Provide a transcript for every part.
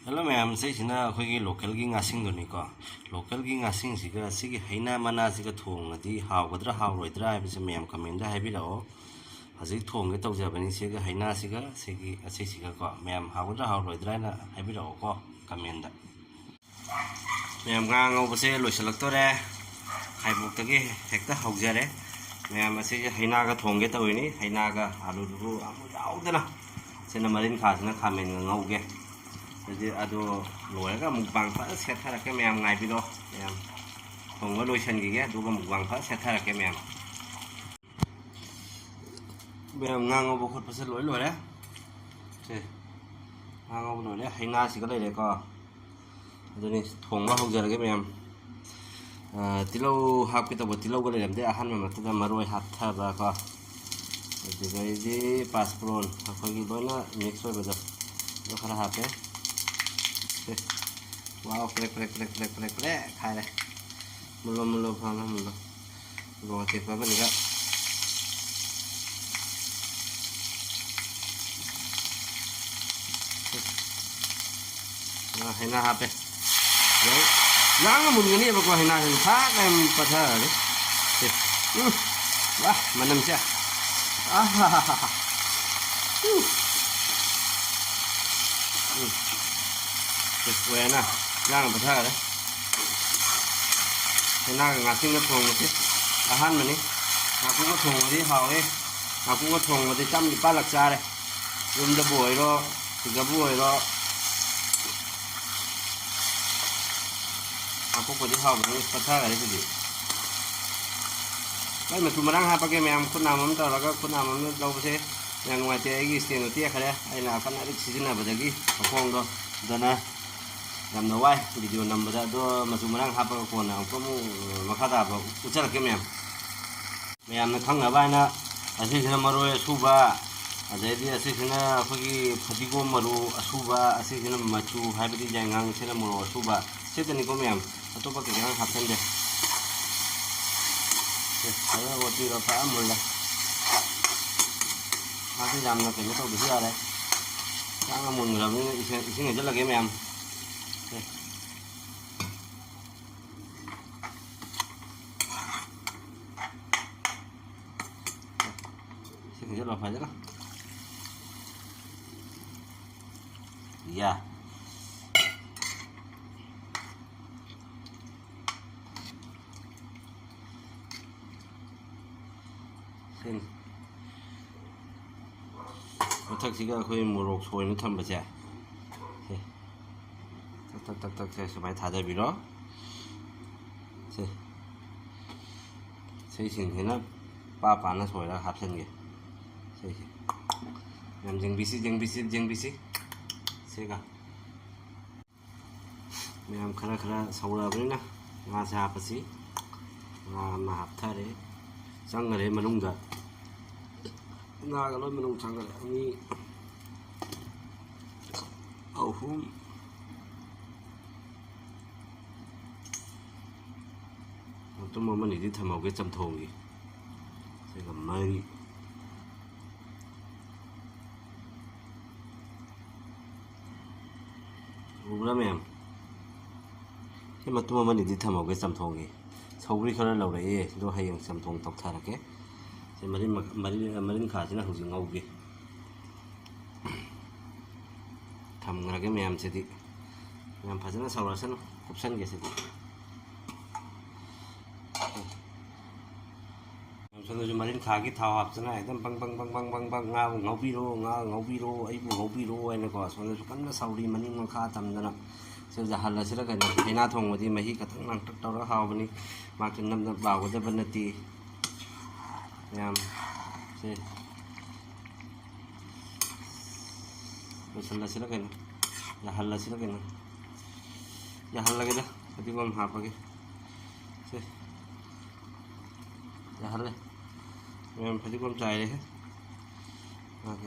Hello ma'am, sina akhoi local gi ngasing doni ko. Local gi ngasing siga sigi haina mana siga thong adi hawgadra hawroidra haibise ma'am comment da haibirao. Hazik thong ge tawjabani siga haina siga sigi siga ko ma'am hawgadra hawroidra na haibirao ko comment da. Ma'am ga ngobase loisalaktore haibok hekta haujare. Ma'am asigi haina ga thong ge tawini haina ga alu du amu yaudana. Sena marin khasna khamen ngauge. Jadi ado loyaga mukbang fa setharake ma'am ngaibiro ma'am thongwa loisan gi duga mukbang fa setharake ma'am ngango bokhot pase loi lore se ngango lore haina siga lele ko adoni thongwa haujarage ma'am tilo hapki to tilo gole lemde ahan ma matuga maroi hatha ba ko diga ji passport akhoi loina mix oi bada do khara hape wow plek khai đây mulo phama mulo gò thịt vào bên này hay na hape đấy ngang một cái này mà có hay na thì khác em bắt thở đấy wah mana sih quên à ngang bắt thở đấy cái ngang ngã sinh nó thùng một chút han mà ní ngã cũng có thùng đi hào đi ngã cũng có thùng thì trăm thì ba lạc xa đây dùng cho buổi đó thì cái buổi đó ngã cũng có đi hào với bắt thở đấy cái gì đấy mà tụi mình đang hai cái mèo con nào mắm tao là cái con nào mắm đâu có thế nhà ngoài thì cái tiền nó tiếc đấy hay là con này được xí nào bây giờ cái không đâu giờ này làm nấu ai video nằm bây giờ tôi mà chúng mình đang hấp còn nào có mà khá là ucha là cái mèo nó không ở vai nó ở đây thì mà rồi suba ở đây thì ở đây thì nó cái phật gom mà rồi suba ở đây thì nó mà chú hai bên dàn ngang thì nó mà rồi suba thế thì có mèo tôi bắt cái ngang hấp lên đây đấy là một điều phải ăn rồi hai cái làm là cái nó tôi bị ra đấy đang là một người làm cái này rất là cái mèo rất là phải rất là yeah xin thật sự là khơi một rổ sôi nó thầm bật chạy tak sampai thada biro se sin hena pa na soira hapsen ge se nam jeng bisi se ga nam khara saura bri na nga sa pasi nga ma hapthare sangare manungda nga ga loi manung sangare ani ahum tôi mà mình đi thầm một cái châm thùng gì sẽ làm mây đúng lắm em thế mà tôi mà mình đi thầm một cái châm thùng gì sau khi khơi lâu đấy tôi hay dùng châm thùng tóc thà là cái thế mà đến khá chứ là không dùng ngầu gì thầm là cái mềm sẽ đi mềm phải rất sau là sân cục sân kia sẽ đi 저는 좀 마린 가기 다 합잖아. 일단 빵빵빵빵빵빵 ngau biro ai nó 손에 좀 끝나 사우리 마닌 거 담잖아. 그래서 할라시라 cái 하나 통어디 마히 같은 랑 떡떡 하오니 마kin 남자 바고다 번티 냠 세 할라시라 cái ya 할라시라 cái ya 할라게다 어디 건 하파게 세 ya 할래 em phải con trai đấy hết ok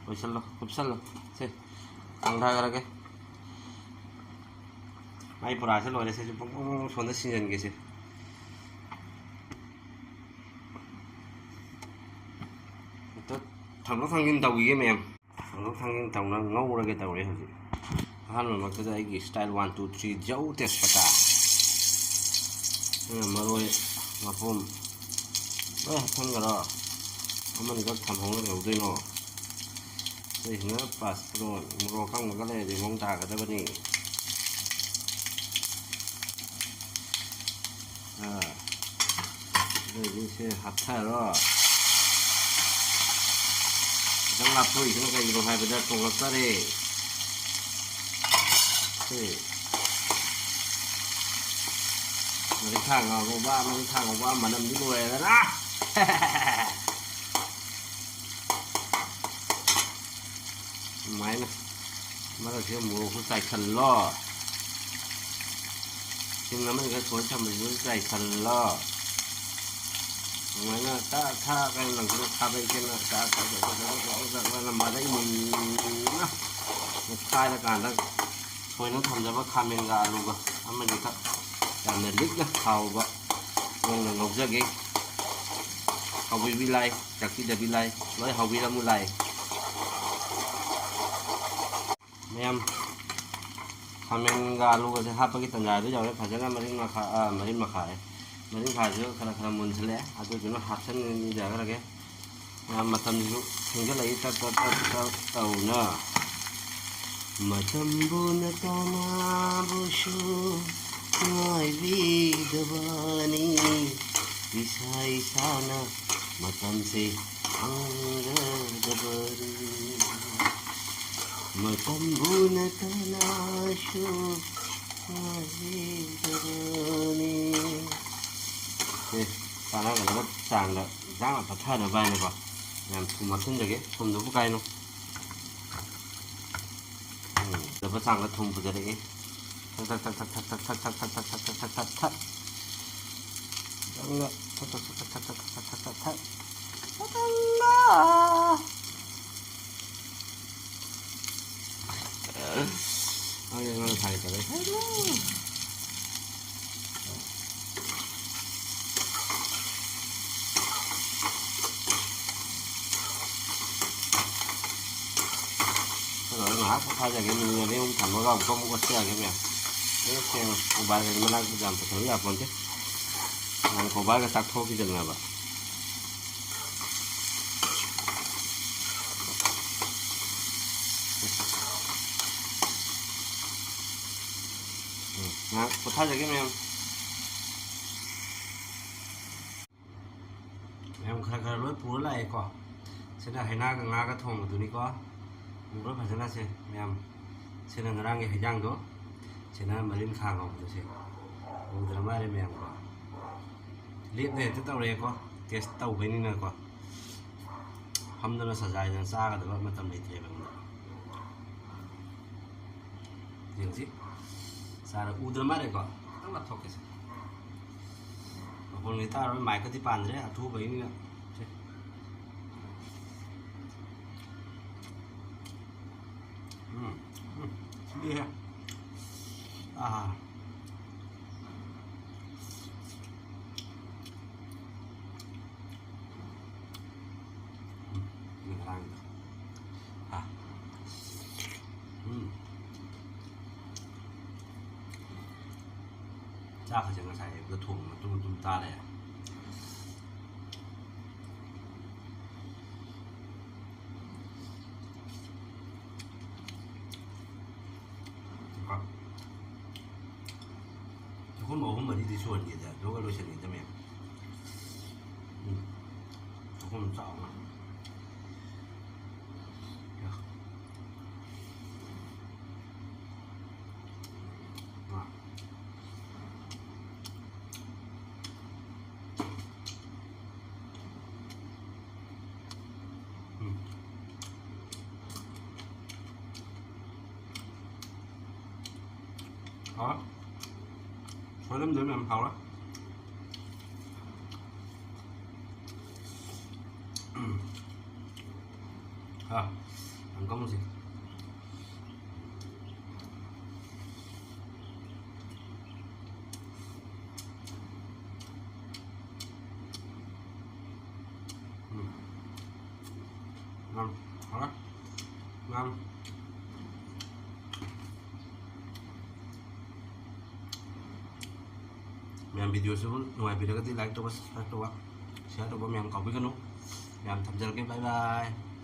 rồi xong rồi thế tăng ra cái mai bữa sẽ rồi sẽ bông xuống nó xin dần cái gì thằng nó thằng nhìn đầu gì em ꯊꯥꯡꯖꯤꯡ ꯇꯧꯅ ꯉꯧꯔꯒꯦ ꯇꯧꯔꯦ ꯍꯧꯖꯤꯛ ꯑꯍꯥꯟꯕꯃꯛꯇꯗ ꯑꯩꯒꯤ style 1 2 3 ꯖꯧ ꯇꯦꯖꯄꯇꯥ ꯃꯔꯣꯏ ꯃꯄꯨꯝ ꯂꯣꯏ ꯍꯥꯞꯆꯤꯟꯈꯔꯣ ꯑꯃꯅꯤꯈꯛ ꯊꯝꯍꯧꯅ ꯀꯩꯗꯧꯗꯣꯏꯅꯣ ꯑꯩꯁꯤꯅ passport ꯃꯣꯔꯣꯛ ꯑꯀꯪꯕꯒ ꯂꯩꯔꯗꯤ ꯃꯑꯣꯡ ꯇꯥꯒꯗꯕꯅꯤ ꯑꯗꯨꯗꯩꯁꯦ ꯍꯥꯞꯊꯔꯣ ꯈꯤꯇꯪ ꯂꯥꯞꯊꯣꯛꯏꯁꯤꯅ ꯀꯩꯒꯤꯅꯣ ꯍꯥꯏꯕꯗ ꯊꯣꯡꯂꯛꯇꯔꯦ ꯃꯔꯤꯈꯥ ꯉꯧꯕ ꯃꯅꯝꯗꯤ ꯂꯣꯏꯔꯦꯗꯅ ꯑꯗꯨꯃꯥꯏꯅ ꯃꯔꯛꯁꯤꯗ ꯃꯣꯔꯣꯛꯁꯨ ꯆꯥꯏꯁꯜꯂꯣ ꯁꯤꯡ ꯑꯃꯅꯤꯒ ꯁꯣꯏ ꯊꯝꯕꯁꯤꯁꯨ ꯆꯥꯏꯁꯜꯂꯣ ꯑꯗꯨꯃꯥꯏꯅ ꯊꯥꯛꯑꯒ ꯂꯪꯁꯤꯜꯂ ꯈꯥꯕꯩꯁꯤꯅ ꯃꯔꯩ ꯃꯨꯟꯅ ꯃꯦꯠꯈꯥꯏꯔꯀꯥꯟꯗ ꯁꯣꯏꯅ ꯊꯝꯖꯕ ꯈꯥꯃꯦꯟꯒ ꯑꯂꯨꯒ ꯑꯃꯅꯤꯈꯛ ꯌꯥꯝꯅ ꯂꯤꯛꯅ ꯍꯥꯎꯕ ꯃꯑꯣꯡꯗ ꯉꯧꯖꯒꯦ ꯍꯥꯎꯕꯤꯕꯤ ꯂꯥꯏ ꯆꯥꯛꯄꯤꯗꯕꯤ ꯂꯥꯏ ꯂꯣꯏ ꯍꯥꯎꯕꯤꯔꯝꯃꯨ ꯂꯥꯏ ꯃꯌꯥꯝ ꯈꯥꯃꯦꯟꯒ ꯑꯂꯨꯒꯁꯦ ꯍꯥꯞꯄꯒꯤ ꯇꯟꯖꯥꯗꯨ ꯌꯧꯔꯦ ꯐꯖꯅ ꯃꯔꯤꯟ ꯃꯈꯥꯁꯤꯁꯨ ꯈꯔ ꯃꯨꯟꯁꯤꯜꯂꯛꯑꯦ ꯑꯗꯨꯗꯨꯅ ꯍꯥꯞꯆꯤꯟꯖꯈ꯭ꯔꯒꯦ ꯃꯌꯥꯝ ꯃꯇꯝꯁꯤꯁꯨ ꯊꯦꯡꯖꯤꯜꯂꯛꯏ ꯇꯞ ꯇꯧꯅ ꯃꯇꯝꯕꯨꯅ ꯇꯅꯥꯕꯨꯁꯨ ꯉꯥꯏꯕꯤꯗꯕꯅꯤ ꯏꯁꯥ ꯏꯁꯥꯅ ꯃꯇꯝꯁꯦ ꯈꯪꯒꯗꯕꯅꯤ ꯃꯇꯝꯕꯨꯅ ꯇꯅꯥꯁꯨ ꯉꯥꯏꯕꯤꯗꯕꯅꯤ ꯆꯥꯟꯅꯒꯗꯕ ꯆꯥꯡꯗ ꯏꯟꯖꯥꯡ ꯄꯠꯊꯅꯕ ꯍꯥꯏꯅꯀꯣ ꯌꯥꯝ ꯊꯨꯝ ꯍꯥꯞꯆꯤꯟꯖꯒꯦ ꯊꯨꯝꯗꯨꯕꯨ ꯀꯥꯏꯅꯣ ꯗꯕ ꯆꯥꯡꯗ ꯊꯨꯝ ꯄꯨꯖꯔꯛꯑꯦ ngã có thay cái mình đi không thằng nó làm không có xe cái mẹ cái xe của ba cái mình đang làm phải thử làm còn chứ làm của ba cái tắc thô cái rừng là vậy ngã có thay cái em khá lối phú lại có sẽ là hay na cái ngã cái thùng của tụi ní có 물 파전하세 냠 세는 나랑의 해장도 세는 머린 खा고 보세요 오늘 말에 냠고 립네 뜻다우래고 테스트 타고 베니나고 함드나 사자이는 싸가 들어 맞담 레트레 방다 영지 사라 우들 말에고 딱나 톡해서 오늘 따로 마이크티 반드레 아투 베니나 신기해. 아. 이거 사랑이다. 아. 자, 가정을 사이 그 통, 좀 따래. 조금 먹으면 어디 좋은지다. 누가 로션이 때문에. 조금 짜나. Đó. Thôi lắm nữa mà làm hậu đó. Ăn có một gì. Ngon, hậu đó. mềm video sẽ ngoài video cái like cho subscribe cho share cho mềm có biết cái nút mềm tham gia cái bye bye